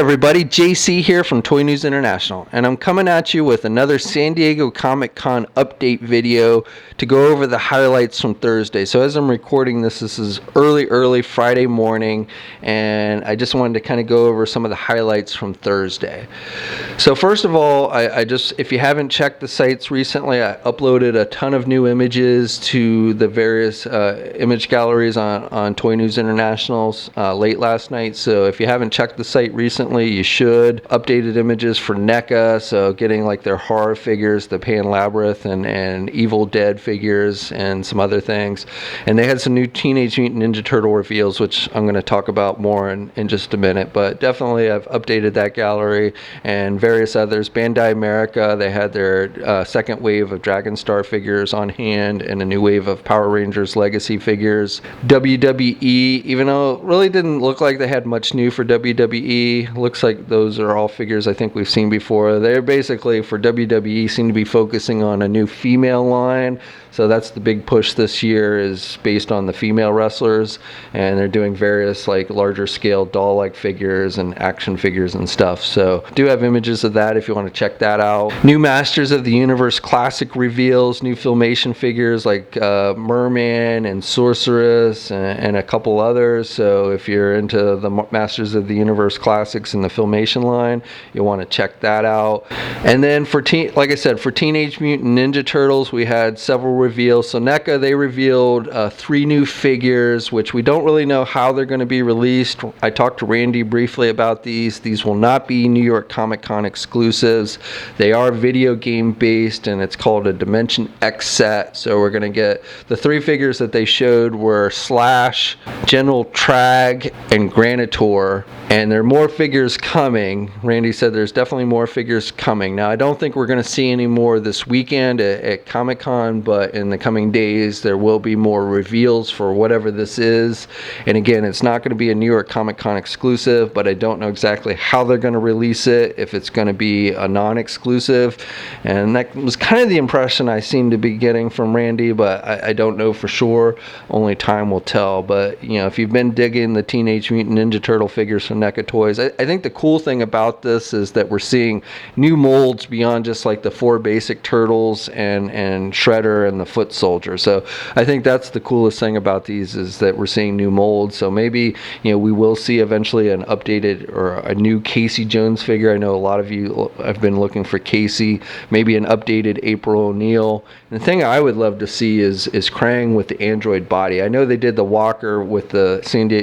everybody, JC here from Toy News International, and I'm coming at you with another San Diego Comic-Con update video to go over the highlights from Thursday. So as I'm recording this is early Friday morning, and I just wanted to kind of go over some of the highlights from Thursday. So first of all, if you haven't checked the sites recently, I uploaded a ton of new images to the various image galleries on Toy News International's late last night. So if you haven't checked the site recently, you should. Updated images for NECA, so getting like their horror figures, the Pan Labyrinth and Evil Dead figures and some other things. And they had some new Teenage Mutant Ninja Turtle reveals, which I'm going to talk about more in just a minute. But definitely I've updated that gallery and various others. Bandai America, they had their second wave of Dragon Star figures on hand and a new wave of Power Rangers Legacy figures. WWE, even though it really didn't look like they had much new for WWE, looks like those are all figures I think we've seen before. They're basically, for WWE, seem to be focusing on a new female line. So that's the big push this year, is based on the female wrestlers, and they're doing various like larger scale doll-like figures and action figures and stuff. So do have images of that if you want to check that out. New Masters of the Universe Classic reveals, new Filmation figures like Merman and Sorceress and a couple others. So if you're into the Masters of the Universe Classics in the Filmation line, you'll want to check that out. And then for like I said, for Teenage Mutant Ninja Turtles, we had several reveals. So NECA, they revealed 3 new figures, which we don't really know how they're going to be released. I talked to Randy briefly about these. These will not be New York Comic Con exclusives. They are video game based, and it's called a Dimension X set. So we're going to get the 3 figures that they showed were Slash, General Trag, and Granitor. And there are more figures coming. Randy said there's definitely more figures coming. Now, I don't think we're going to see any more this weekend at Comic-Con, but in the coming days, there will be more reveals for whatever this is. And again, it's not going to be a New York Comic-Con exclusive, but I don't know exactly how they're going to release it, if it's going to be a non-exclusive. And that was kind of the impression I seem to be getting from Randy, but I don't know for sure. Only time will tell. But, you know, if you've been digging the Teenage Mutant Ninja Turtle figures from NECA Toys, I think the cool thing about this is that we're seeing new molds beyond just like the 4 basic turtles and Shredder and the Foot Soldier. So I think that's the coolest thing about these, is that we're seeing new molds. So maybe, you know, we will see eventually an updated or a new Casey Jones figure. I know a lot of you have been looking for Casey, maybe an updated April O'Neil. And the thing I would love to see is Krang with the android body. I know they did the Walker with the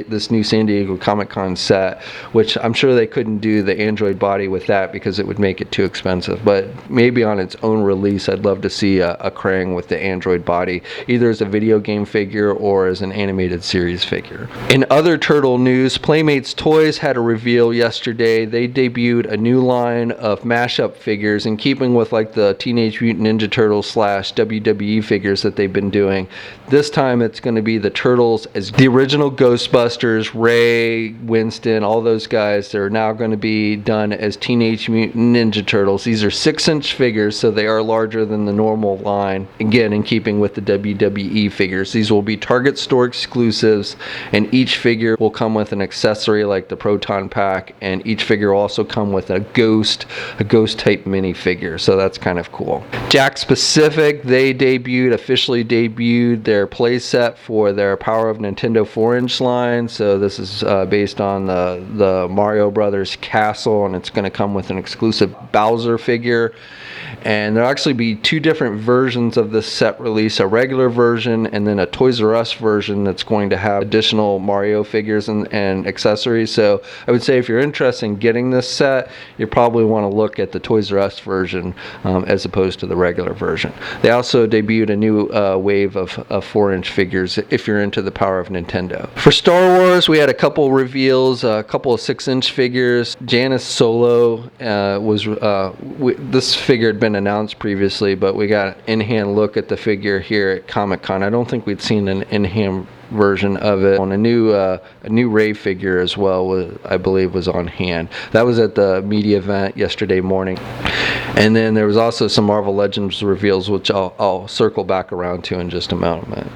this new San Diego Comic-Con set, which I'm sure they couldn't do the android body with that because it would make it too expensive. But maybe on its own release, I'd love to see a Krang with the android body, either as a video game figure or as an animated series figure. In other turtle news, Playmates Toys had a reveal yesterday. They debuted a new line of mashup figures in keeping with like the Teenage Mutant Ninja Turtles / WWE figures that they've been doing. This time it's going to be the Turtles as the original Ghostbusters, Ray, Winston, all those guys. They're now going to be done as Teenage Mutant Ninja Turtles. These are 6-inch figures, so they are larger than the normal line. Again, in keeping with the WWE figures. These will be Target store exclusives, and each figure will come with an accessory like the Proton Pack, and each figure will also come with a ghost type minifigure. So that's kind of cool. Jakks Pacific, they officially debuted their playset for their Power of Nintendo 4-inch line. So this is based on the Mario Brothers castle, and it's going to come with an exclusive Bowser figure. And there'll actually be 2 different versions of this set release, a regular version and then a Toys R Us version that's going to have additional Mario figures and accessories. So I would say if you're interested in getting this set, you probably want to look at the Toys R Us version as opposed to the regular version. They also debuted a new wave of 4-inch figures if you're into the Power of Nintendo. For Star Wars, we had a couple reveals, a couple of 6-inch figures. Janice Solo this figure had been announced previously, but we got an in-hand look at the figure here at Comic-Con. I don't think we'd seen an in-hand version of it on a new Ray figure as well, I believe was on hand. That was at the media event yesterday morning. And then there was also some Marvel Legends reveals, which I'll circle back around to in just a moment.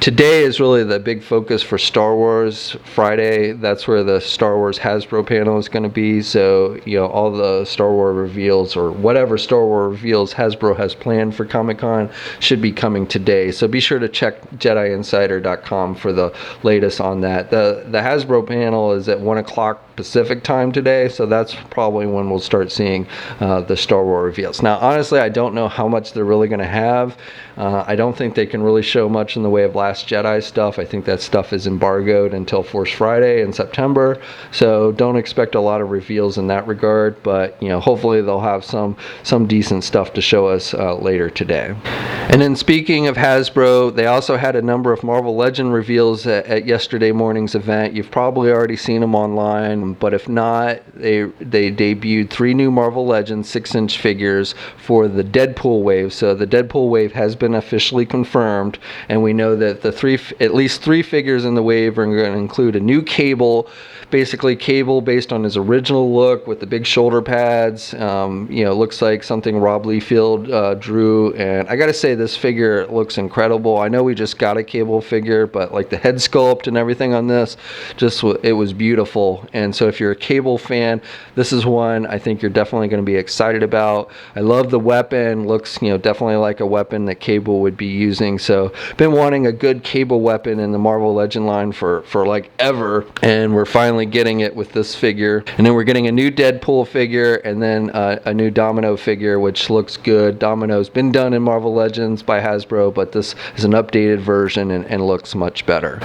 Today is really the big focus for Star Wars. Friday, that's where the Star Wars Hasbro panel is going to be. So, all the Star Wars reveals, or whatever Star Wars reveals Hasbro has planned for Comic-Con, should be coming today. So be sure to check JediInsider.com for the latest on that. The Hasbro panel is at 1 o'clock Pacific time today, so that's probably when we'll start seeing the Star Wars reveals. Now, honestly, I don't know how much they're really going to have. I don't think they can really show much in the way of Last Jedi stuff. I think that stuff is embargoed until Force Friday in September, so don't expect a lot of reveals in that regard, but hopefully they'll have some decent stuff to show us later today. And then speaking of Hasbro, they also had a number of Marvel Legend reveals at yesterday morning's event. You've probably already seen them online, but if not, they debuted 3 new Marvel Legends 6-inch figures for the Deadpool wave. So the Deadpool wave has been officially confirmed, and we know that at least 3 figures in the wave are going to include a new Cable, basically Cable based on his original look with the big shoulder pads. Looks like something Rob Liefeld drew, and I gotta say, this figure looks incredible. I know we just got a Cable figure, but like the head sculpt and everything on this, it was beautiful. And so if you're a Cable fan, this is one I think you're definitely going to be excited about. I love the weapon. Looks definitely like a weapon that Cable would be using. So been wanting a good Cable weapon in the Marvel Legend line for like ever, and we're finally getting it with this figure. And then we're getting a new Deadpool figure, and then a new Domino figure, which looks good. Domino's been done in Marvel Legends by Hasbro, but this is an updated version and looks much better.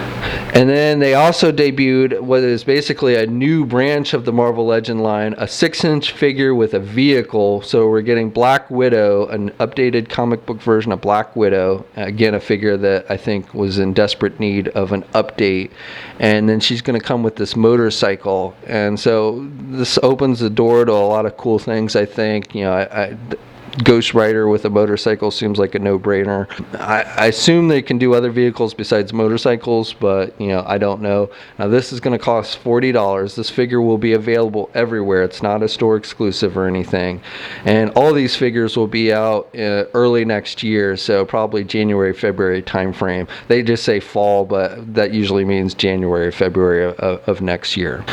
And then they also debuted what is basically a new branch of the Marvel Legend line, a 6-inch figure with a vehicle. So we're getting Black Widow, an updated comic book version of Black Widow. Again, a figure that I think was in desperate need of an update. And then she's going to come with this motorcycle. And so this opens the door to a lot of cool things, I think. Ghost Rider with a motorcycle seems like a no-brainer. I assume they can do other vehicles besides motorcycles, but I don't know. Now this is going to cost $40. This figure will be available everywhere. It's not a store exclusive or anything, and all these figures will be out early next year, so probably January, February time frame. They just say fall, but that usually means January, February of next year.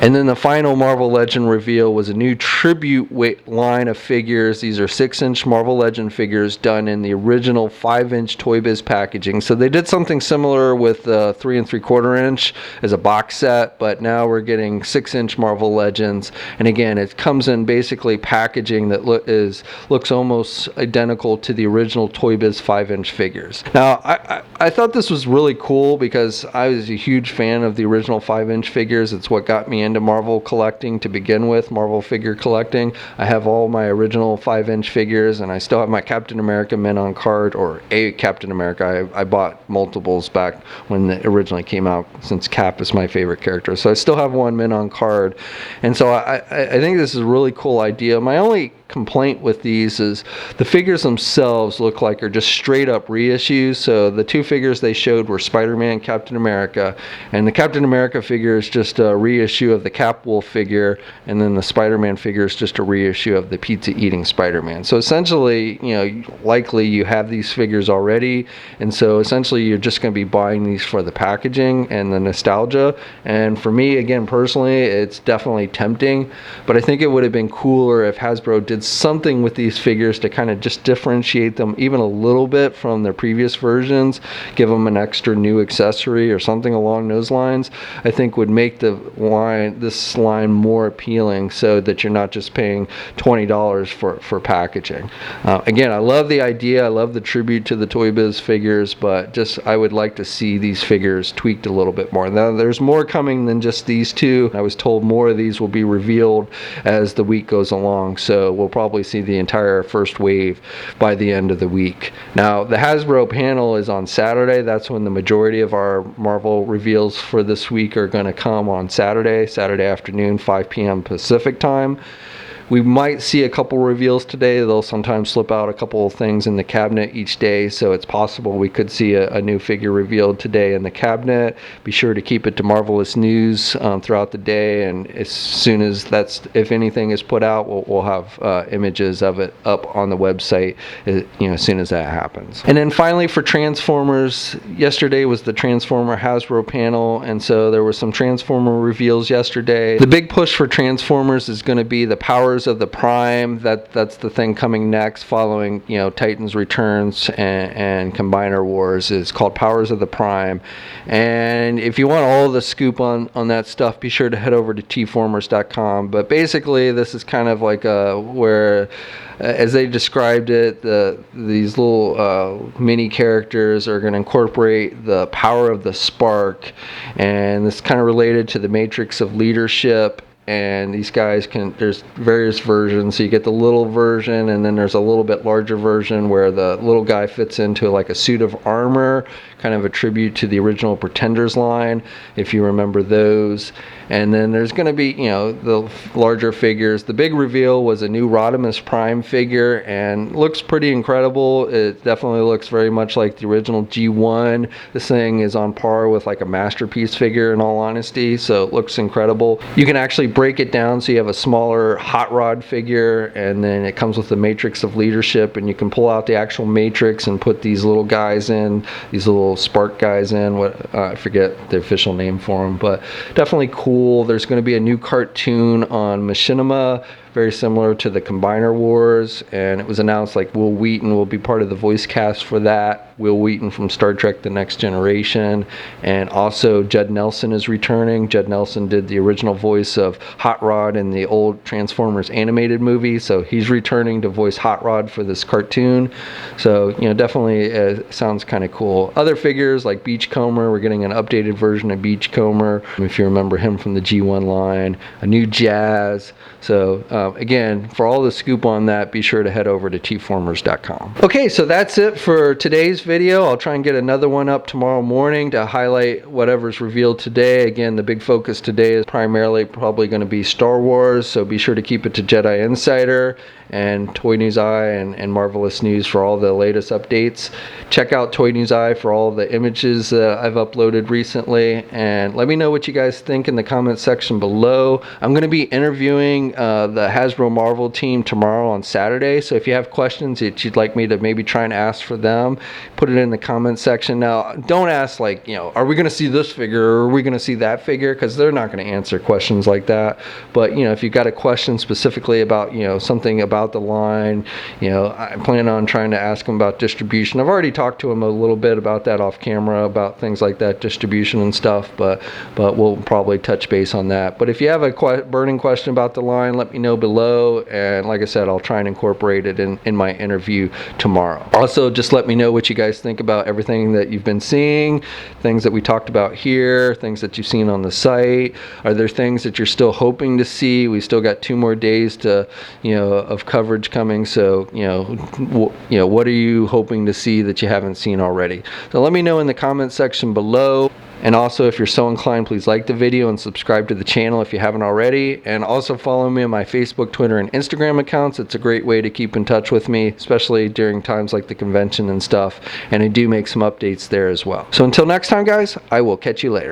And then the final Marvel Legend reveal was a new tribute line of figures. These are 6-inch Marvel Legend figures done in the original 5-inch Toy Biz packaging. So they did something similar with 3 3/4 inch as a box set, but now we're getting 6-inch Marvel Legends. And again, it comes in basically packaging that looks almost identical to the original Toy Biz 5-inch figures. Now, I thought this was really cool because I was a huge fan of the original 5-inch figures. It's what got me into Marvel collecting to begin with, Marvel figure collecting. I have all my original 5-inch figures, and I still have my Captain America Men on card, or a Captain America. I bought multiples back when it originally came out, since Cap is my favorite character. So I still have one Men on card, and so I think this is a really cool idea. My only complaint with these is the figures themselves look like are just straight up reissues. So the 2 figures they showed were Spider-Man and Captain America, and the Captain America figure is just a reissue of the Cap Wolf figure, and then the Spider-Man figure is just a reissue of the pizza eating Spider-Man. So essentially, likely you have these figures already, and so essentially you're just going to be buying these for the packaging and the nostalgia. And for me, again, personally, it's definitely tempting, but I think it would have been cooler if Hasbro did something with these figures to kind of just differentiate them even a little bit from their previous versions, give them an extra new accessory or something along those lines. I think would make this line more appealing, so that you're not just paying $20 for packaging. Again, I love the idea. I love the tribute to the Toy Biz figures, but I would like to see these figures tweaked a little bit more. Now, there's more coming than just these 2. I was told more of these will be revealed as the week goes along, so we'll probably see the entire first wave by the end of the week. Now, the Hasbro panel is on Saturday. That's when the majority of our Marvel reveals for this week are going to come on Saturday afternoon, 5 p.m. Pacific time. We might see a couple reveals today. They'll sometimes slip out a couple of things in the cabinet each day, so it's possible we could see a new figure revealed today in the cabinet. Be sure to keep it to Marvelous News throughout the day, and as soon as if anything is put out, we'll have images of it up on the website, as soon as that happens. And then finally, for Transformers, yesterday was the Transformer Hasbro panel, and so there were some Transformer reveals yesterday. The big push for Transformers is going to be the Powers of the Prime. That's the thing coming next, following Titans Returns and Combiner Wars. It's called Powers of the Prime. And if you want all the scoop on that stuff, be sure to head over to tformers.com. But basically, this is kind of like where, as they described it, these little mini characters are going to incorporate the power of the spark, and this is kind of related to the matrix of leadership. And these guys there's various versions. So you get the little version, and then there's a little bit larger version where the little guy fits into like a suit of armor, kind of a tribute to the original Pretenders line, if you remember those. And then there's going to be, the larger figures. The big reveal was a new Rodimus Prime figure, and looks pretty incredible. It definitely looks very much like the original G1. This thing is on par with like a Masterpiece figure, in all honesty, so it looks incredible. You can actually break it down so you have a smaller Hot Rod figure, and then it comes with the Matrix of Leadership, and you can pull out the actual Matrix and put these little guys in, these little spark guys in. I forget the official name for them, but definitely cool. There's going to be a new cartoon on Machinima, very similar to the Combiner Wars, and it was announced like Will Wheaton will be part of the voice cast for that. Will Wheaton from Star Trek The Next Generation, and also Judd Nelson is returning. Judd Nelson did the original voice of Hot Rod in the old Transformers animated movie, so he's returning to voice Hot Rod for this cartoon. So definitely sounds kind of cool. Other figures like Beachcomber, we're getting an updated version of Beachcomber, if you remember him from the G1 line. A new Jazz. So again, for all the scoop on that, be sure to head over to tformers.com. Okay, so that's it for today's video. I'll try and get another one up tomorrow morning to highlight whatever's revealed today. Again, the big focus today is primarily probably going to be Star Wars, so be sure to keep it to Jedi Insider and Toy News Eye and Marvelous News for all the latest updates. Check out Toy News Eye for all the images that I've uploaded recently, and let me know what you guys think in the comment section below. I'm going to be interviewing the Hasbro Marvel team tomorrow on Saturday, so if you have questions that you'd like me to maybe try and ask for them, put it in the comment section. Now, don't ask like, are we going to see this figure or are we going to see that figure, because they're not going to answer questions like that. But if you've got a question specifically about something about the line, I plan on trying to ask them about distribution. I've already talked to them a little bit about that off camera, about things like that, distribution and stuff, but we'll probably touch base on that. But if you have a burning question about the line, let me know below, and like I said, I'll try and incorporate it in my interview tomorrow. Also, just let me know what you guys think about everything that you've been seeing, things that we talked about here, things that you've seen on the site. Are there things that you're still hoping to see? We still got 2 more days to of coverage coming, so what are you hoping to see that you haven't seen already? So let me know in the comment section below. And also, if you're so inclined, please like the video and subscribe to the channel if you haven't already. And also follow me on my Facebook, Twitter, and Instagram accounts. It's a great way to keep in touch with me, especially during times like the convention and stuff. And I do make some updates there as well. So until next time, guys, I will catch you later.